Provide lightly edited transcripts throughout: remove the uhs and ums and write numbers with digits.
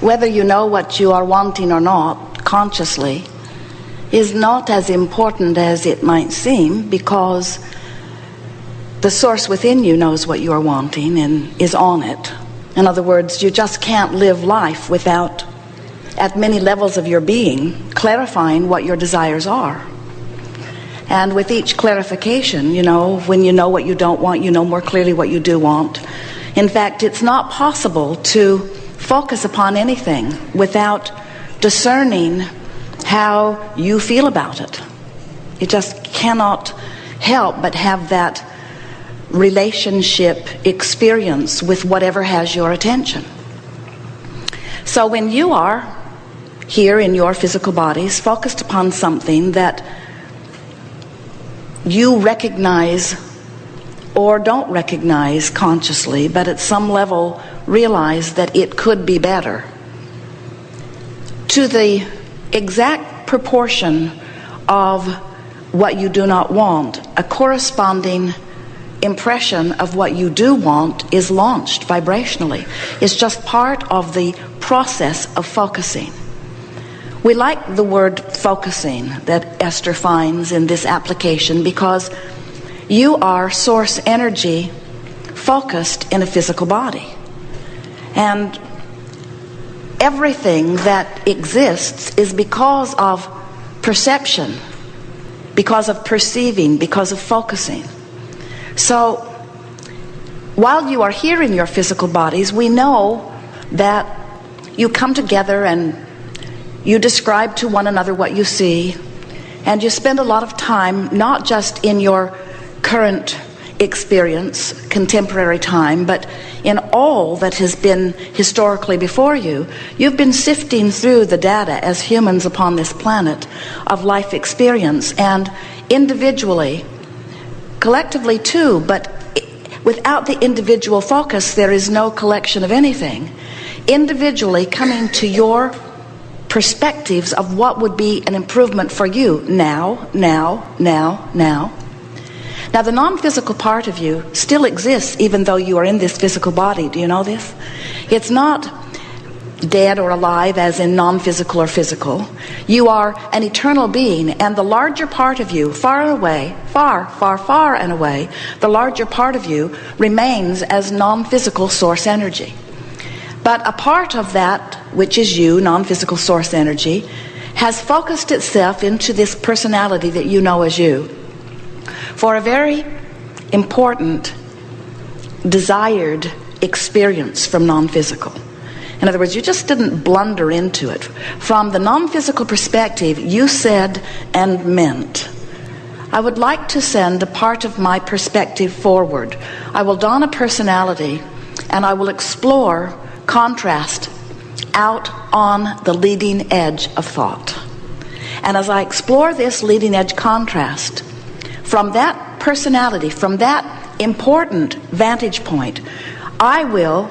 whether you know what you are wanting or not consciously is not as important as it might seem, because the source within you knows what you are wanting and is on it. In other words, you just can't live life without, at many levels of your being, clarifying what your desires are. And with each clarification, when you know what you don't want, you know more clearly what you do want. In fact, it's not possible to focus upon anything without discerning how you feel about it. You just cannot help but have that relationship experience with whatever has your attention. So when you are here in your physical bodies, focused upon something that you recognize or don't recognize consciously, but at some level realize that it could be better, to the exact proportion of what you do not want, a corresponding impression of what you do want is launched vibrationally. It's just part of the process of focusing. We like the word focusing that Esther finds in this application, because you are source energy focused in a physical body. And everything that exists is because of perception, because of perceiving, because of focusing. So while you are here in your physical bodies, we know that you come together and you describe to one another what you see, and you spend a lot of time not just in your current experience, contemporary time, but in all that has been historically before you. You've been sifting through the data as humans upon this planet of life experience, and individually, collectively too, but without the individual focus, there is no collection of anything. Individually coming to your perspectives of what would be an improvement for you now. Now, the non-physical part of you still exists even though you are in this physical body. Do you know this? It's not dead or alive as in non-physical or physical. You are an eternal being, and the larger part of you, far and away, far and away, the larger part of you remains as non-physical source energy. But a part of that, which is you, non-physical source energy, has focused itself into this personality that you know as you, for a very important, desired experience from non-physical. In other words, you just didn't blunder into it. From the non-physical perspective, you said and meant, I would like to send a part of my perspective forward. I will don a personality, and I will explore contrast out on the leading edge of thought. And as I explore this leading edge contrast, from that personality, from that important vantage point, I will,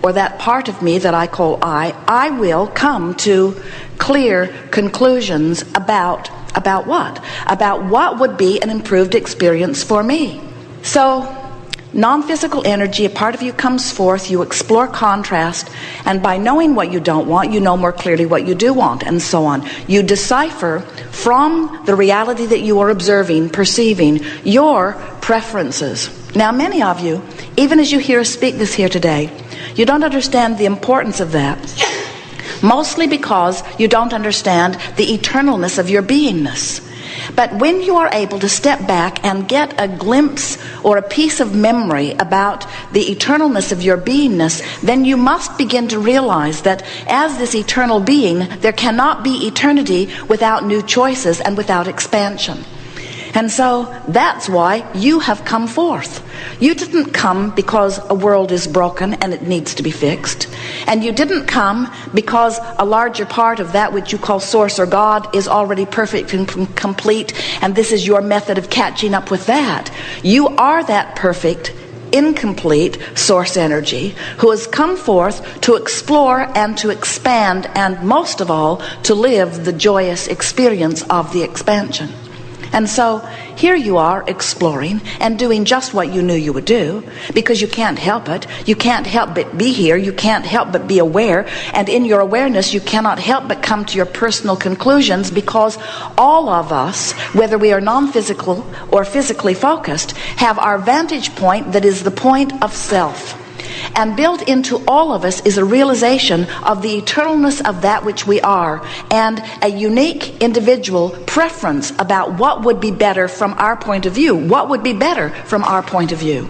or that part of me that I call I will come to clear conclusions about what? About what would be an improved experience for me. So, non-physical energy, a part of you comes forth, you explore contrast, and by knowing what you don't want, you know more clearly what you do want, and so on. You decipher from the reality that you are observing, perceiving, your preferences. Now, many of you, even as you hear us speak this here today, you don't understand the importance of that, mostly because you don't understand the eternalness of your beingness. But when you are able to step back and get a glimpse or a piece of memory about the eternalness of your beingness, then you must begin to realize that as this eternal being, there cannot be eternity without new choices and without expansion. And so that's why you have come forth. You didn't come because a world is broken and it needs to be fixed. And you didn't come because a larger part of that which you call source or God is already perfect and complete, and this is your method of catching up with that. You are that perfect, incomplete source energy who has come forth to explore and to expand, and most of all, to live the joyous experience of the expansion. And so here you are exploring and doing just what you knew you would do, because you can't help it. You can't help but be here. You can't help but be aware. And in your awareness, you cannot help but come to your personal conclusions, because all of us, whether we are non-physical or physically focused, have our vantage point that is the point of self. And built into all of us is a realization of the eternalness of that which we are, and a unique individual preference about what would be better from our point of view. What would be better from our point of view?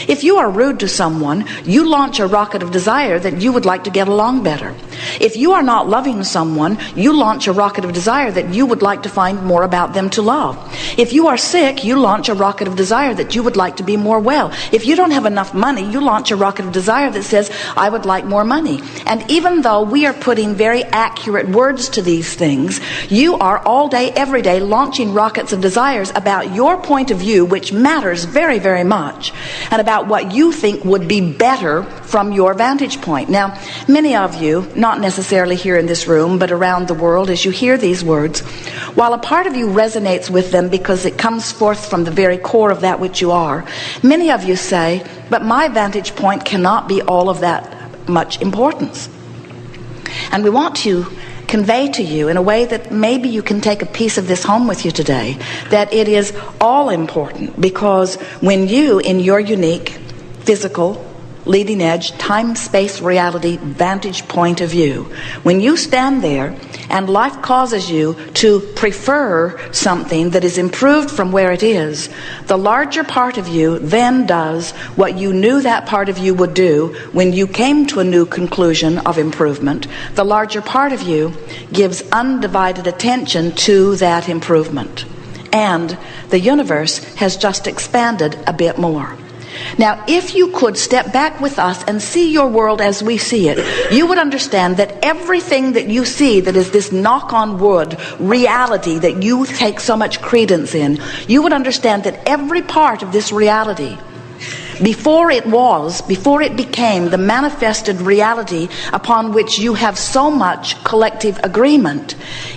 If you are rude to someone, you launch a rocket of desire that you would like to get along better. If you are not loving someone, you launch a rocket of desire that you would like to find more about them to love. If you are sick, you launch a rocket of desire that you would like to be more well. If you don't have enough money, you launch a rocket of desire that says, I would like more money. And even though we are putting very accurate words to these things, you are all day, every day, launching rockets of desires about your point of view, which matters very, very much, and about what you think would be better from your vantage point. Now, many of you, not necessarily here in this room, but around the world, as you hear these words, while a part of you resonates with them because it comes forth from the very core of that which you are, many of you say, but my vantage point cannot be all of that much importance. And we want to convey to you in a way that maybe you can take a piece of this home with you today, that it is all important, because when you, in your unique physical, leading edge, time-space reality vantage point of view, when you stand there and life causes you to prefer something that is improved from where it is, the larger part of you then does what you knew that part of you would do when you came to a new conclusion of improvement. The larger part of you gives undivided attention to that improvement. And the universe has just expanded a bit more. Now, if you could step back with us and see your world as we see it, you would understand that everything that you see that is this knock on wood reality that you take so much credence in, you would understand that every part of this reality, before it became the manifested reality upon which you have so much collective agreement,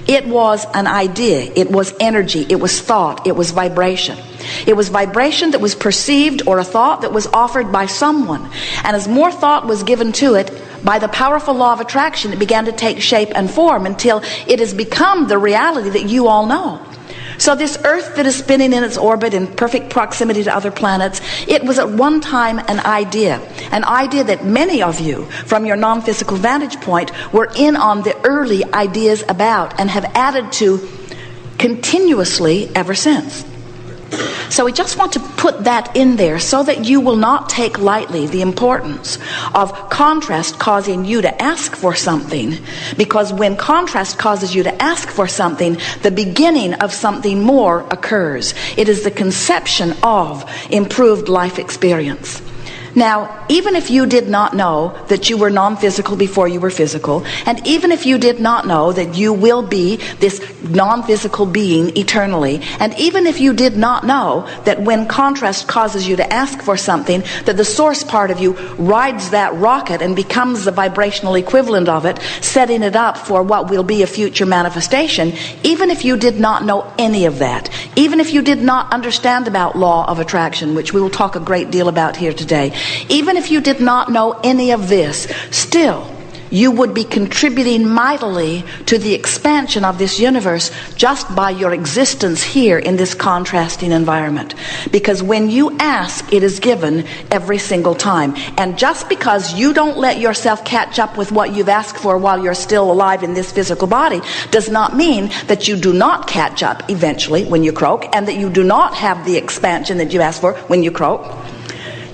it was an idea, it was energy, it was thought, it was vibration. It was vibration that was perceived, or a thought that was offered by someone. And as more thought was given to it, by the powerful law of attraction, it began to take shape and form until it has become the reality that you all know. So this Earth that is spinning in its orbit in perfect proximity to other planets, it was at one time an idea that many of you, from your non-physical vantage point, were in on the early ideas about and have added to continuously ever since. So we just want to put that in there so that you will not take lightly the importance of contrast causing you to ask for something, because when contrast causes you to ask for something, the beginning of something more occurs. It is the conception of improved life experience. Now, even if you did not know that you were non-physical before you were physical, and even if you did not know that you will be this non-physical being eternally, and even if you did not know that when contrast causes you to ask for something, that the source part of you rides that rocket and becomes the vibrational equivalent of it, setting it up for what will be a future manifestation, even if you did not know any of that, even if you did not understand about law of attraction, which we will talk a great deal about here today, even if you did not know any of this, still you would be contributing mightily to the expansion of this universe just by your existence here in this contrasting environment. Because when you ask, it is given every single time. And just because you don't let yourself catch up with what you've asked for while you're still alive in this physical body does not mean that you do not catch up eventually when you croak, and that you do not have the expansion that you asked for when you croak.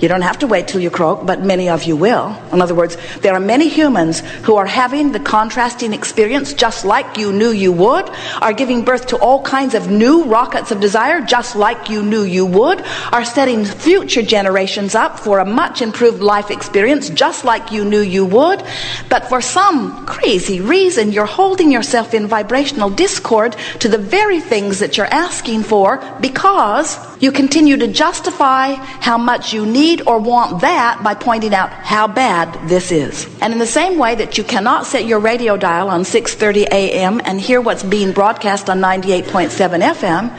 You don't have to wait till you croak, but many of you will. In other words, there are many humans who are having the contrasting experience just like you knew you would, are giving birth to all kinds of new rockets of desire just like you knew you would, are setting future generations up for a much improved life experience just like you knew you would. But for some crazy reason, you're holding yourself in vibrational discord to the very things that you're asking for, because you continue to justify how much you need or want that by pointing out how bad this is. And in the same way that you cannot set your radio dial on 6:30 a.m. and hear what's being broadcast on 98.7 FM,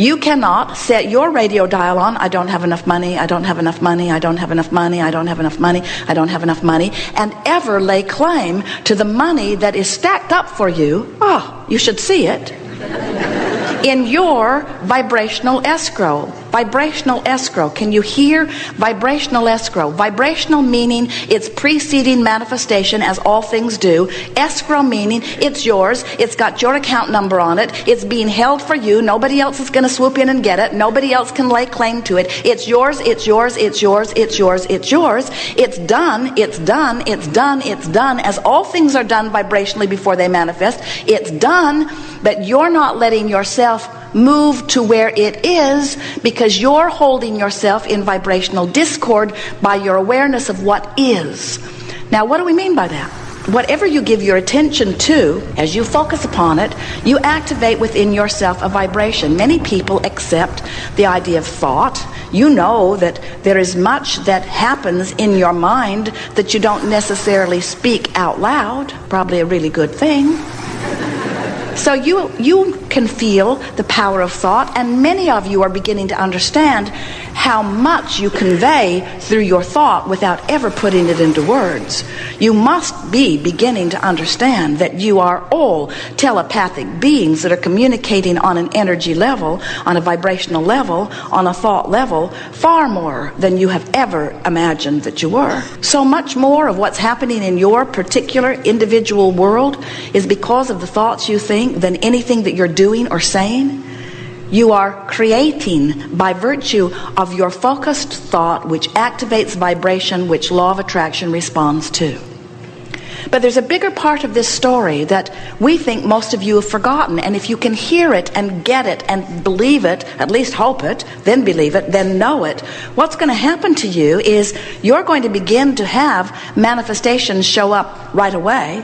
You cannot set your radio dial on, I don't have enough money, I don't have enough money, I don't have enough money, I don't have enough money, I don't have enough money, and ever lay claim to the money that is stacked up for you. Oh, you should see it. In your vibrational escrow. Vibrational escrow. Can you hear vibrational escrow? Vibrational meaning it's preceding manifestation, as all things do. Escrow meaning it's yours. It's got your account number on it. It's being held for you. Nobody else is going to swoop in and get it. Nobody else can lay claim to it. It's yours, it's yours, it's yours, it's yours, it's yours. It's done, it's done, it's done, it's done. As all things are done vibrationally before they manifest, it's done, but you're not letting yourself move to where it is because you're holding yourself in vibrational discord by your awareness of what is. Now, what do we mean by that? Whatever you give your attention to, as you focus upon it, you activate within yourself a vibration. Many people accept the idea of thought. You know that there is much that happens in your mind that you don't necessarily speak out loud. Probably a really good thing. So you can feel the power of thought, and many of you are beginning to understand how much you convey through your thought without ever putting it into words. You must be beginning to understand that you are all telepathic beings that are communicating on an energy level, on a vibrational level, on a thought level, far more than you have ever imagined that you were. So much more of what's happening in your particular individual world is because of the thoughts you think than anything that you're doing or saying. You are creating by virtue of your focused thought, which activates vibration, which law of attraction responds to. But there's a bigger part of this story that we think most of you have forgotten. And if you can hear it and get it and believe it, at least hope it, then believe it, then know it, what's going to happen to you is you're going to begin to have manifestations show up right away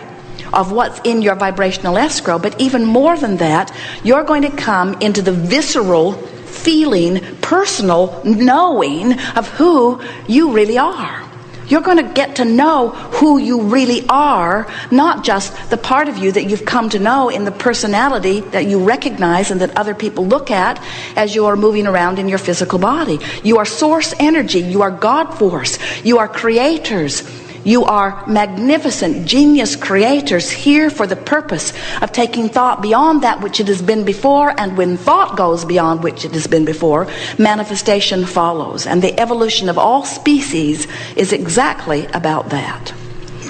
of what's in your vibrational escrow. But even more than that, you're going to come into the visceral feeling, personal knowing of who you really are. You're going to get to know who you really are, not just the part of you that you've come to know in the personality that you recognize and that other people look at as you are moving around in your physical body. You are source energy. You are God force. You are creators. You are magnificent, genius creators here for the purpose of taking thought beyond that which it has been before, and when thought goes beyond which it has been before, manifestation follows. And the evolution of all species is exactly about that.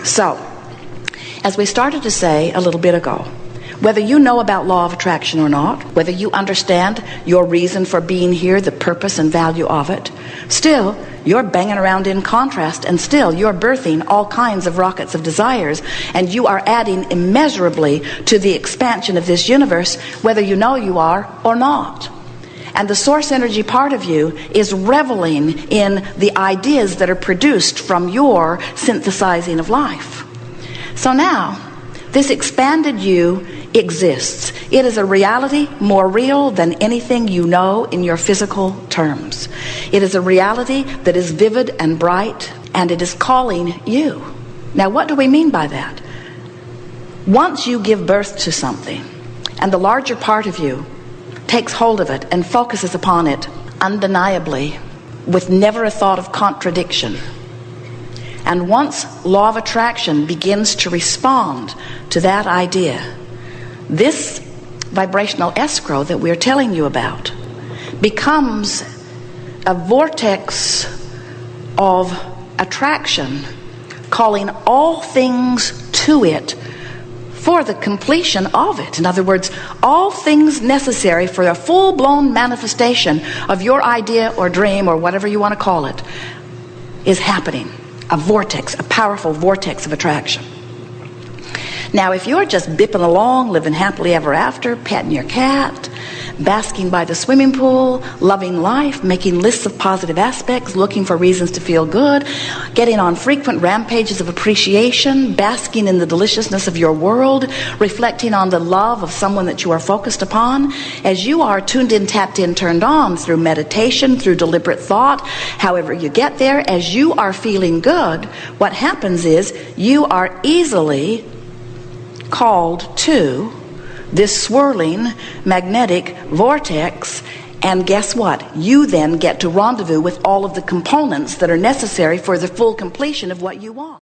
So, as we started to say a little bit ago, whether you know about law of attraction or not, whether you understand your reason for being here, the purpose and value of it, still, you're banging around in contrast, and still you're birthing all kinds of rockets of desires, and you are adding immeasurably to the expansion of this universe, whether you know you are or not. And the source energy part of you is reveling in the ideas that are produced from your synthesizing of life. So now, this expanded you exists. It is a reality more real than anything you know in your physical terms. It is a reality that is vivid and bright, and it is calling you. Now, what do we mean by that? Once you give birth to something, and the larger part of you takes hold of it and focuses upon it undeniably, with never a thought of contradiction, and once law of attraction begins to respond to that idea, this vibrational escrow that we're telling you about becomes a vortex of attraction, calling all things to it for the completion of it. In other words, all things necessary for a full-blown manifestation of your idea or dream or whatever you want to call it is happening. A vortex, a powerful vortex of attraction. Now, if you're just bipping along, living happily ever after, petting your cat, basking by the swimming pool, loving life, making lists of positive aspects, looking for reasons to feel good, getting on frequent rampages of appreciation, basking in the deliciousness of your world, reflecting on the love of someone that you are focused upon, as you are tuned in, tapped in, turned on through meditation, through deliberate thought, however you get there, as you are feeling good, what happens is you are easily called to this swirling magnetic vortex, And guess what? You then get to rendezvous with all of the components that are necessary for the full completion of what you want.